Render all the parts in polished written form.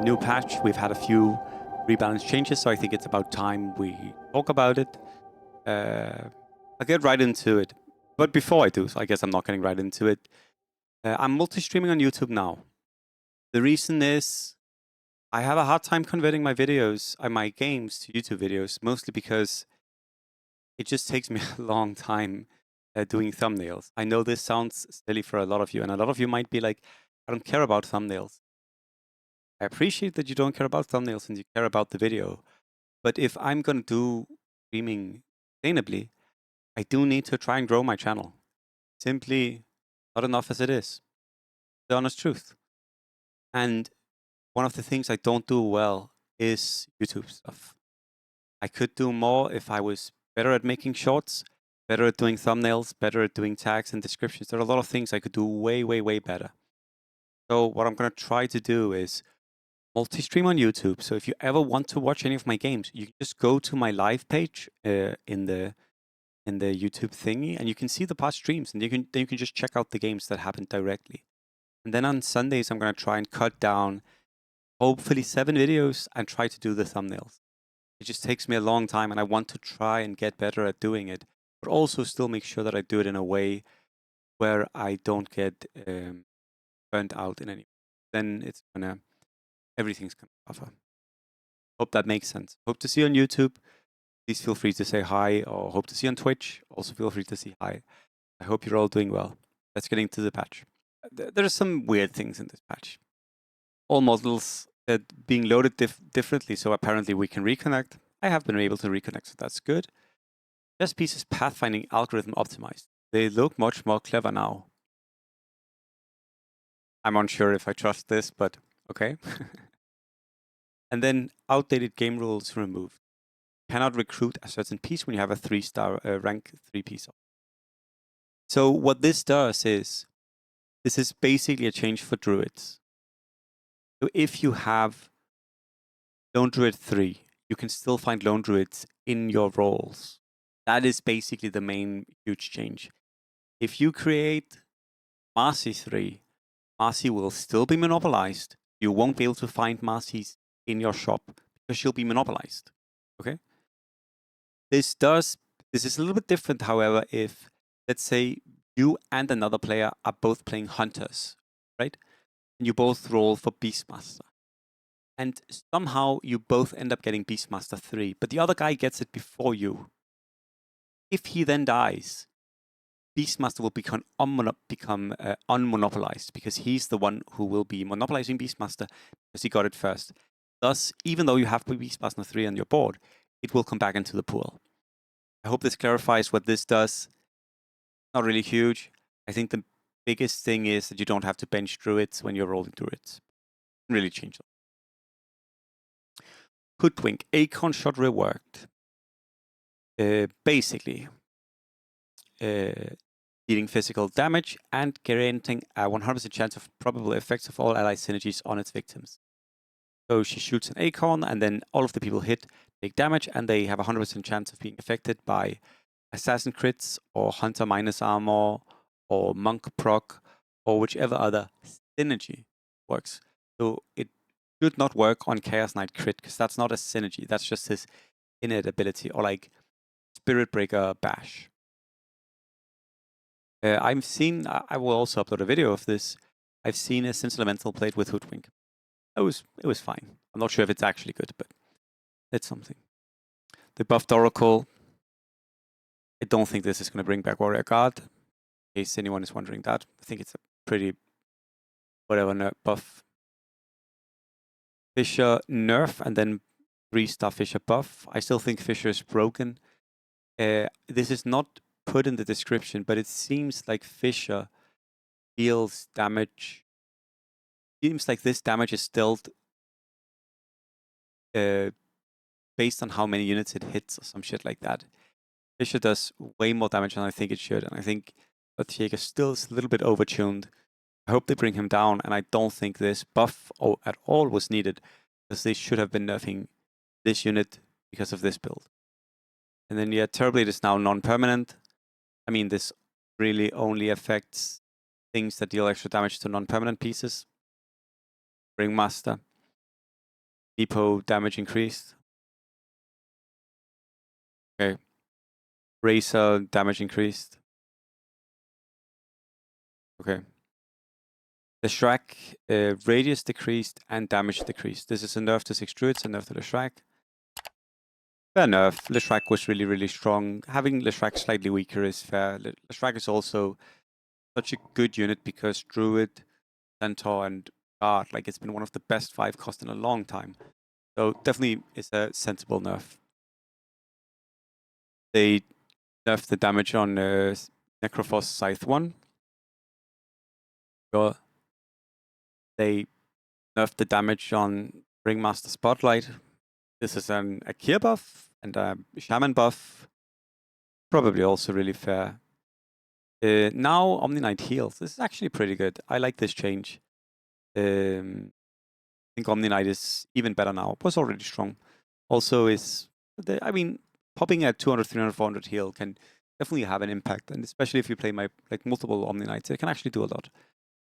new patch. We've had a few rebalance changes, so I think it's about time we talk about it. I'll get right into it. But before I do, so I guess I'm not getting right into it. I'm multi-streaming on YouTube now. The reason is I have a hard time converting my videos, my games to YouTube videos, mostly because it just takes me a long time doing thumbnails. I know this sounds silly for a lot of you, and a lot of you might be like, I don't care about thumbnails. I appreciate that you don't care about thumbnails and you care about the video. But if I'm going to do streaming sustainably, I do need to try and grow my channel. Simply not enough as it is. The honest truth. And one of the things I don't do well is YouTube stuff. I could do more if I was better at making shorts, better at doing thumbnails, better at doing tags and descriptions. There are a lot of things I could do way, way, way better. So what I'm going to try to do is multi-stream on YouTube. So if you ever want to watch any of my games, you can just go to my live page in the YouTube thingy, and you can see the past streams, and then you can just check out the games that happened directly. And then on Sundays, I'm going to try and cut down hopefully 7 videos and try to do the thumbnails. It just takes me a long time, and I want to try and get better at doing it, but also still make sure that I do it in a way where I don't get burnt out in any way. Then it's gonna everything's gonna suffer. Hope that makes sense. Hope to see you on YouTube. Please feel free to say hi, or hope to see you on Twitch. Also feel free to say hi. I hope you're all doing well. Let's get into the patch. There are some weird things in this patch. All models being loaded differently, so apparently we can reconnect. I have been able to reconnect, so that's good. Chess pieces pathfinding algorithm optimized. They look much more clever now. I'm unsure if I trust this, but okay. And then outdated game rules removed. Cannot recruit a certain piece when you have a 3-star rank 3 piece. So what this does is, this is basically a change for druids. So if you have Lone Druid 3, you can still find Lone Druids in your roles. That is basically the main huge change. If you create Marcy 3, Marcy will still be monopolized. You won't be able to find Marcy's in your shop because she'll be monopolized. Okay? This is a little bit different, however, if, let's say, you and another player are both playing hunters, right? And you both roll for Beastmaster. And somehow you both end up getting Beastmaster 3, but the other guy gets it before you. If he then dies, Beastmaster will become unmonopolized because he's the one who will be monopolizing Beastmaster because he got it first. Thus, even though you have Beastmaster 3 on your board, it will come back into the pool. I hope this clarifies what this does. Not really huge. I think the biggest thing is that you don't have to bench druids when you're rolling druids. Really change them. Hoodwink, Acorn shot reworked. Basically, dealing physical damage and granting a 100% chance of probable effects of all ally synergies on its victims. So she shoots an Acorn, and then all of the people hit take damage, and they have a 100% chance of being affected by Assassin crits, or Hunter minus armor, or Monk proc, or whichever other synergy works. So it should not work on Chaos Knight crit, because that's not a synergy. That's just his innate ability, or like Spirit Breaker bash. I've seen, I will also upload a video of this. I've seen a Sense Elemental played with Hoodwink. It was fine. I'm not sure if it's actually good, but it's something. The buffed Oracle. I don't think this is going to bring back Warrior Guard, in case anyone is wondering that. I think it's a pretty whatever buff. Fisher nerf, and then 3-star Fisher buff. I still think Fisher is broken. This is not put in the description, but it seems like Fisher deals damage. Seems like this damage is dealt based on how many units it hits or some shit like that. Fisher does way more damage than I think it should, and I think Jaeger still is a little bit overtuned. I hope they bring him down, and I don't think this buff at all was needed, because they should have been nerfing this unit because of this build. And then yeah, Terrorblade is now non-permanent. I mean, this really only affects things that deal extra damage to non-permanent pieces. Ringmaster. Depot damage increased. Okay. Razor damage increased. Okay. The Shrek radius decreased and damage decreased. This is a nerf to 6 druids, a nerf to the Shrek. Fair nerf. Leshrac was really, really strong. Having Leshrac slightly weaker is fair. Leshrac is also such a good unit because Druid, Centaur, and Guard, like it's been one of the best 5 cost in a long time. So definitely is a sensible nerf. They nerfed the damage on Necrophos Scythe 1. Sure. They nerfed the damage on Ringmaster Spotlight. This is a Kier buff and a Shaman buff. Probably also really fair. Now Omni Knight heals. This is actually pretty good. I like this change. I think Omni Knight is even better now. It was already strong. Also is, I mean, popping at 200, 300, 400 heal can definitely have an impact. And especially if you play multiple Omni Knights, it can actually do a lot.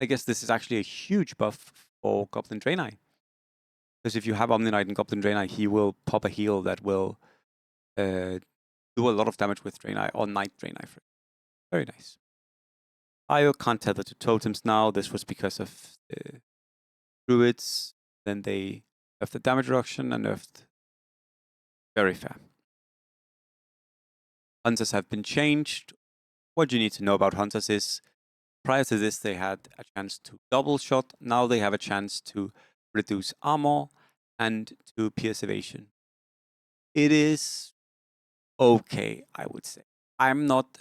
I guess this is actually a huge buff for Goblin Draenei. Because if you have Omni Knight and Goblin Draenei, he will pop a heal that will do a lot of damage with Draenei or Knight Draenei. Very nice. IO can't tether to totems now. This was because of druids. Then they nerfed the damage reduction and nerfed. Very fair. Hunters have been changed. What you need to know about hunters is prior to this, they had a chance to double shot. Now they have a chance to reduce armor and to pierce evasion. It is okay, I would say. I'm not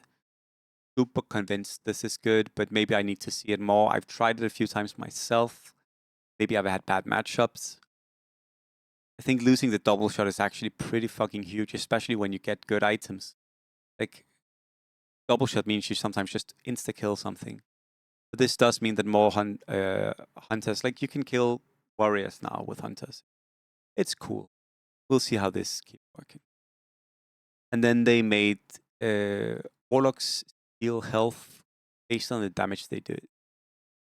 super convinced this is good, but maybe I need to see it more. I've tried it a few times myself. Maybe I've had bad matchups. I think losing the double shot is actually pretty fucking huge, especially when you get good items. Like, double shot means you sometimes just insta-kill something. But this does mean that more hunters, like you can kill warriors now with hunters. It's cool. We'll see how this keeps working. And then they made warlocks deal health based on the damage they do.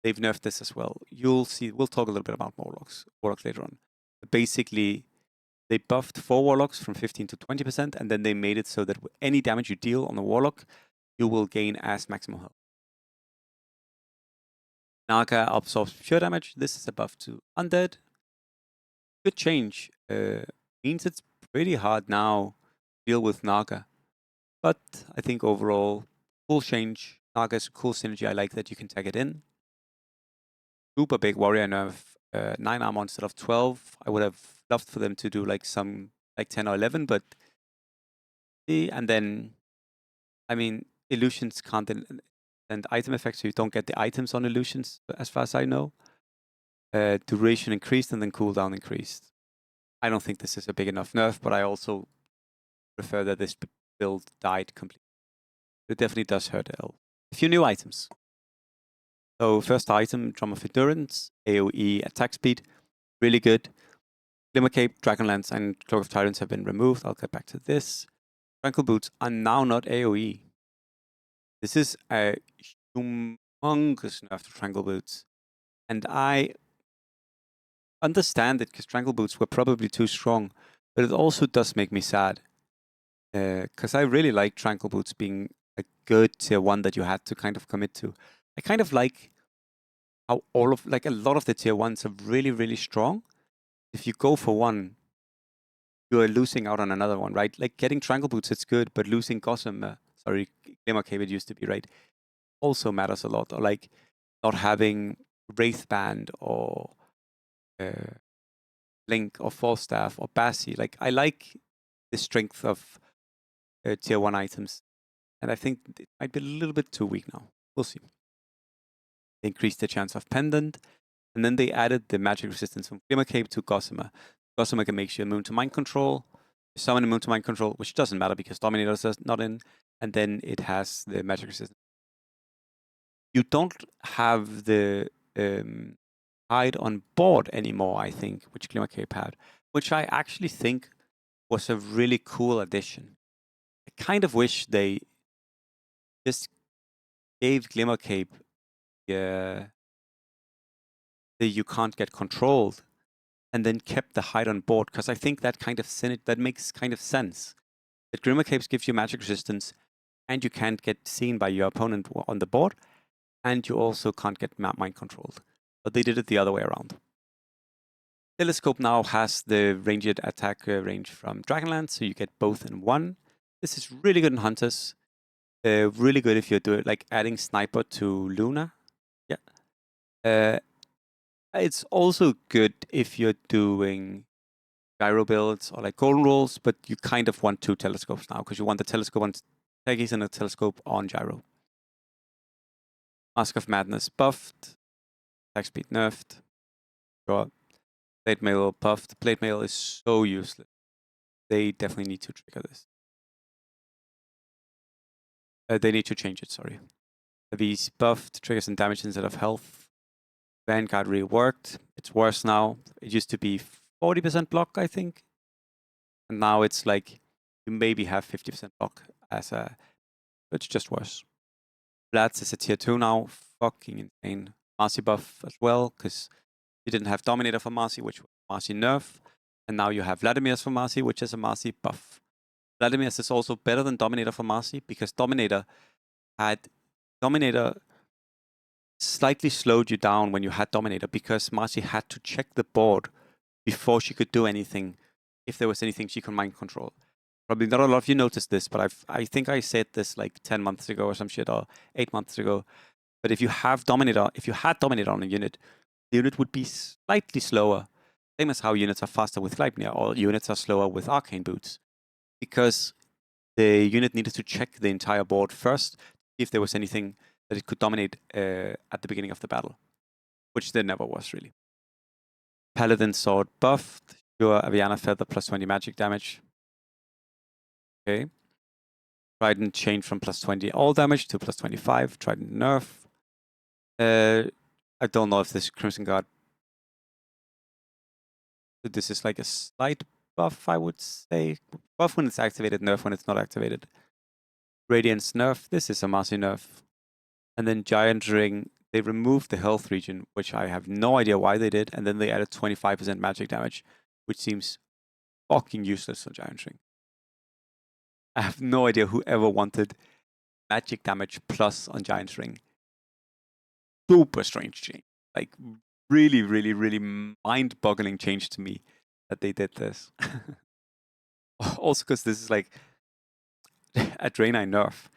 They've nerfed this as well. You'll see, we'll talk a little bit about warlocks later on. But basically, they buffed 4 warlocks from 15 to 20%, and then they made it so that any damage you deal on a warlock, you will gain as maximum health. Naga absorbs pure damage. This is a buff to undead. Good change. Means it's pretty hard now to deal with Naga. But I think overall, cool change. Naga is a cool synergy. I like that you can tag it in. Super big warrior nerf. 9 armor instead of 12. I would have loved for them to do like some 10 or 11, but and then I mean illusions can't and item effects, so you don't get the items on illusions as far as I know. Duration increased and then cooldown increased. I don't think this is a big enough nerf, but I also prefer that this build died completely. It definitely does hurt L. A few new items. So first item, Drum of Endurance, AoE attack speed, really good. Glimmer Cape, Dragonlance, and Cloak of Tyrants have been removed. I'll get back to this. Tranquil Boots are now not AoE. This is a humongous nerf to Tranquil Boots. And I understand it because Tranquil Boots were probably too strong, but it also does make me sad. Because I really like Tranquil Boots being a good tier 1 that you had to kind of commit to. I kind of like how a lot of the tier 1s are really, really strong. If you go for one, you are losing out on another one, right? Like getting Tranquil Boots, it's good, but losing Glimmer Cape it used to be, right? Also matters a lot. Or like not having Wraithband or Link or Falstaff or Bassi. Like I like the strength of tier 1 items. And I think it might be a little bit too weak now. We'll see. They increased the chance of Pendant. And then they added the magic resistance from Glimmer Cape to Gossamer. Gossamer can make you immune to mind control, summon immune to mind control, which doesn't matter because Dominator is not in. And then it has the magic resistance. You don't have the hide on board anymore, I think, which Glimmer Cape had, which I actually think was a really cool addition. I kind of wish they just gave Glimmer Cape the you can't get controlled. and then kept the height on board, because I think that that makes kind of sense. That Grimmer Capes gives you magic resistance, and you can't get seen by your opponent on the board, and you also can't get mind controlled. But they did it the other way around. Telescope now has the ranged attack range from Dragonlance, so you get both in one. This is really good in Hunters. Really good if you're doing like adding Sniper to Luna. Yeah. It's also good if you're doing gyro builds or like golden rolls, but you kind of want 2 telescopes now because you want the telescope on Teggies and a telescope on gyro. Mask of Madness buffed. Attack speed nerfed. Sure. Plate mail buffed. Plate mail is so useless. They definitely need to trigger this. They need to change it, sorry. These buffed, triggers and damage instead of health. Vanguard reworked. It's worse now. It used to be 40% block, I think. And now it's like you maybe have 50% block it's just worse. Blats is a tier 2 now. Fucking insane. Marcy buff as well, because you didn't have Dominator for Marcy, which was Marcy nerf. And now you have Vladimir's for Marcy, which is a Marcy buff. Vladimir's is also better than Dominator for Marcy, because Dominator slightly slowed you down when you had Dominator, because Marcy had to check the board before she could do anything, if there was anything she could mind control. Probably not a lot of you noticed this, but I think I said this like 10 months ago or some shit, or 8 months ago. But if you had Dominator on a unit, the unit would be slightly slower. Same as how units are faster with Gleipnir, or units are slower with Arcane Boots. Because the unit needed to check the entire board first, if there was anything that it could dominate at the beginning of the battle. Which there never was, really. Paladin Sword buffed. Sure, Aviana Feather plus 20 magic damage. Okay. Trident changed from plus 20 all damage to plus 25. Trident nerf. I don't know if this Crimson Guard. This is like a slight buff, I would say. Buff when it's activated, nerf when it's not activated. Radiance nerf. This is a Marcy nerf. And then Giant Ring. They removed the health region, which I have no idea why they did. And then they added 25% magic damage, which seems fucking useless on Giant Ring. I have no idea who ever wanted magic damage plus on Giant Ring. Super strange change. Like, really, really, really mind-boggling change to me that they did this. Also because this is like a Draenei nerf.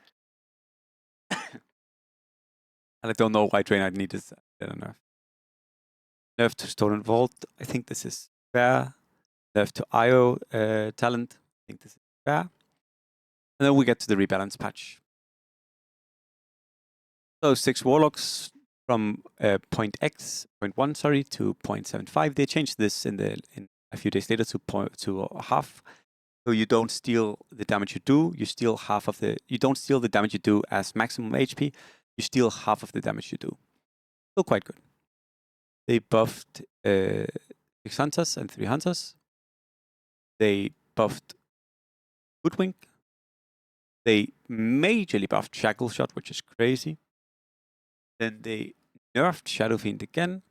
And I don't know why Draenei needed a nerf. Nerf to Stolen Vault. I think this is fair. Nerf to IO talent. I think this is fair. And then we get to the rebalance patch. So 6 Warlocks from point 1, sorry, to 0.75. They changed this in a few days later to half. So you don't steal the damage you do. You steal half of the. You don't steal the damage you do as maximum HP. You steal half of the damage you do. Still quite good. They buffed 6 Hunters and 3 Hunters. They buffed Hoodwink. They majorly buffed Shackle Shot, which is crazy. Then they nerfed Shadow Fiend again,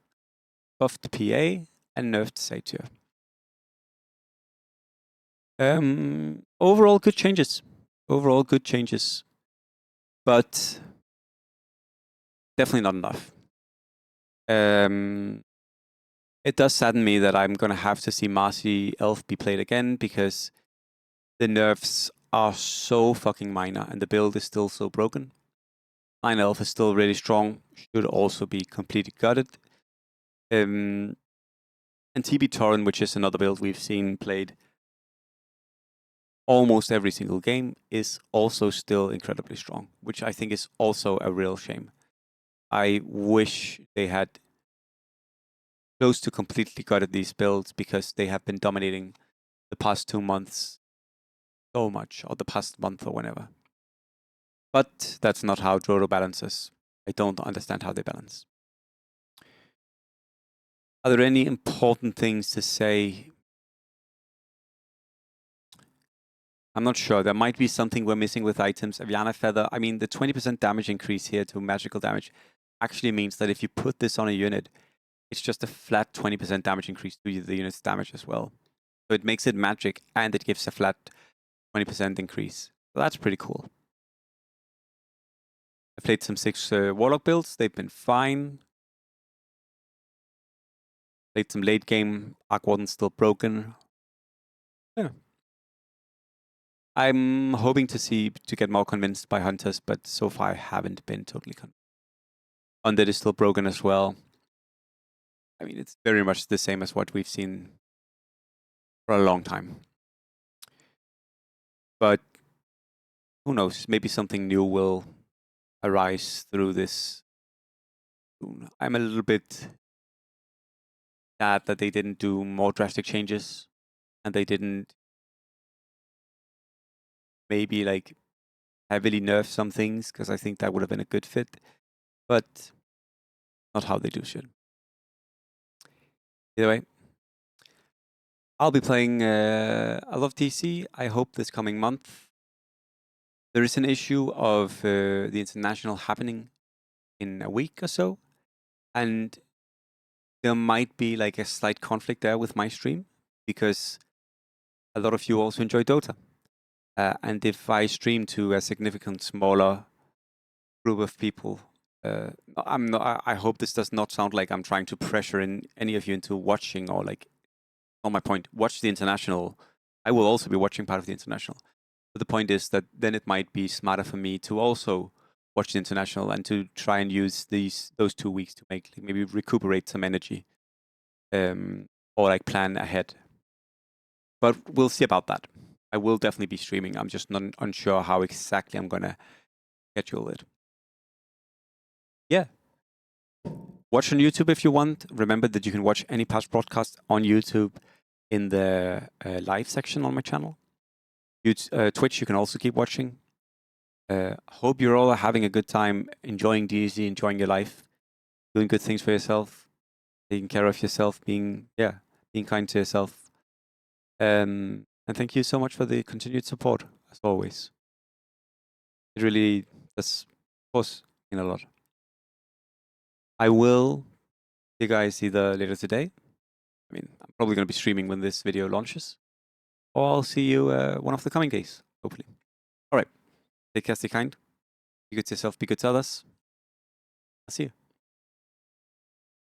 buffed PA, and nerfed Satyr. Overall good changes. But definitely not enough. It does sadden me that I'm going to have to see Marcy Elf be played again, because the nerfs are so fucking minor and the build is still so broken. 9 Elf is still really strong, should also be completely gutted. And TB Torrent, which is another build we've seen played almost every single game, is also still incredibly strong, which I think is also a real shame. I wish they had close to completely gutted these builds, because they have been dominating the past 2 months so much, or the past month or whenever. But that's not how Drodo balances. I don't understand how they balance. Are there any important things to say? I'm not sure. There might be something we're missing with items. Aviana Feather, I mean, the 20% damage increase here to magical damage actually means that if you put this on a unit, it's just a flat 20% damage increase to the unit's damage as well. So it makes it magic and it gives a flat 20% increase. So that's pretty cool. I played some 6 Warlock builds. They've been fine. Played some late game. Arc Warden's still broken. Yeah. I'm hoping to get more convinced by Hunters, but so far I haven't been totally convinced. Undead is still broken as well. I mean, it's very much the same as what we've seen for a long time. But who knows? Maybe something new will arise through this. I'm a little bit sad that they didn't do more drastic changes and they didn't maybe like heavily nerf some things, because I think that would have been a good fit, but not how they do shit. Either way, I'll be playing a lot of TC, I hope, this coming month. There is an issue of the international happening in a week or so, and there might be like a slight conflict there with my stream, because a lot of you also enjoy Dota. And if I stream to a significant smaller group of people, I hope this does not sound like I'm trying to pressure in any of you into watching, or like, on my point, watch the international. I will also be watching part of the international. But the point is that then it might be smarter for me to also watch the international and to try and use those 2 weeks to make, like, maybe recuperate some energy, or like plan ahead. But we'll see about that. I will definitely be streaming. I'm just not unsure how exactly I'm gonna schedule it. Yeah. Watch on YouTube if you want. Remember that you can watch any past broadcast on YouTube in the live section on my channel. Twitch, you can also keep watching. Hope you're all having a good time, enjoying DayZ, enjoying your life, doing good things for yourself, taking care of yourself, being kind to yourself. And thank you so much for the continued support, as always. It really does, of course, mean a lot. I will see you guys either later today. I mean, I'm probably going to be streaming when this video launches, or I'll see you one of the coming days, hopefully. All right. Take care, stay kind. Be good to yourself, be good to others. I'll see you.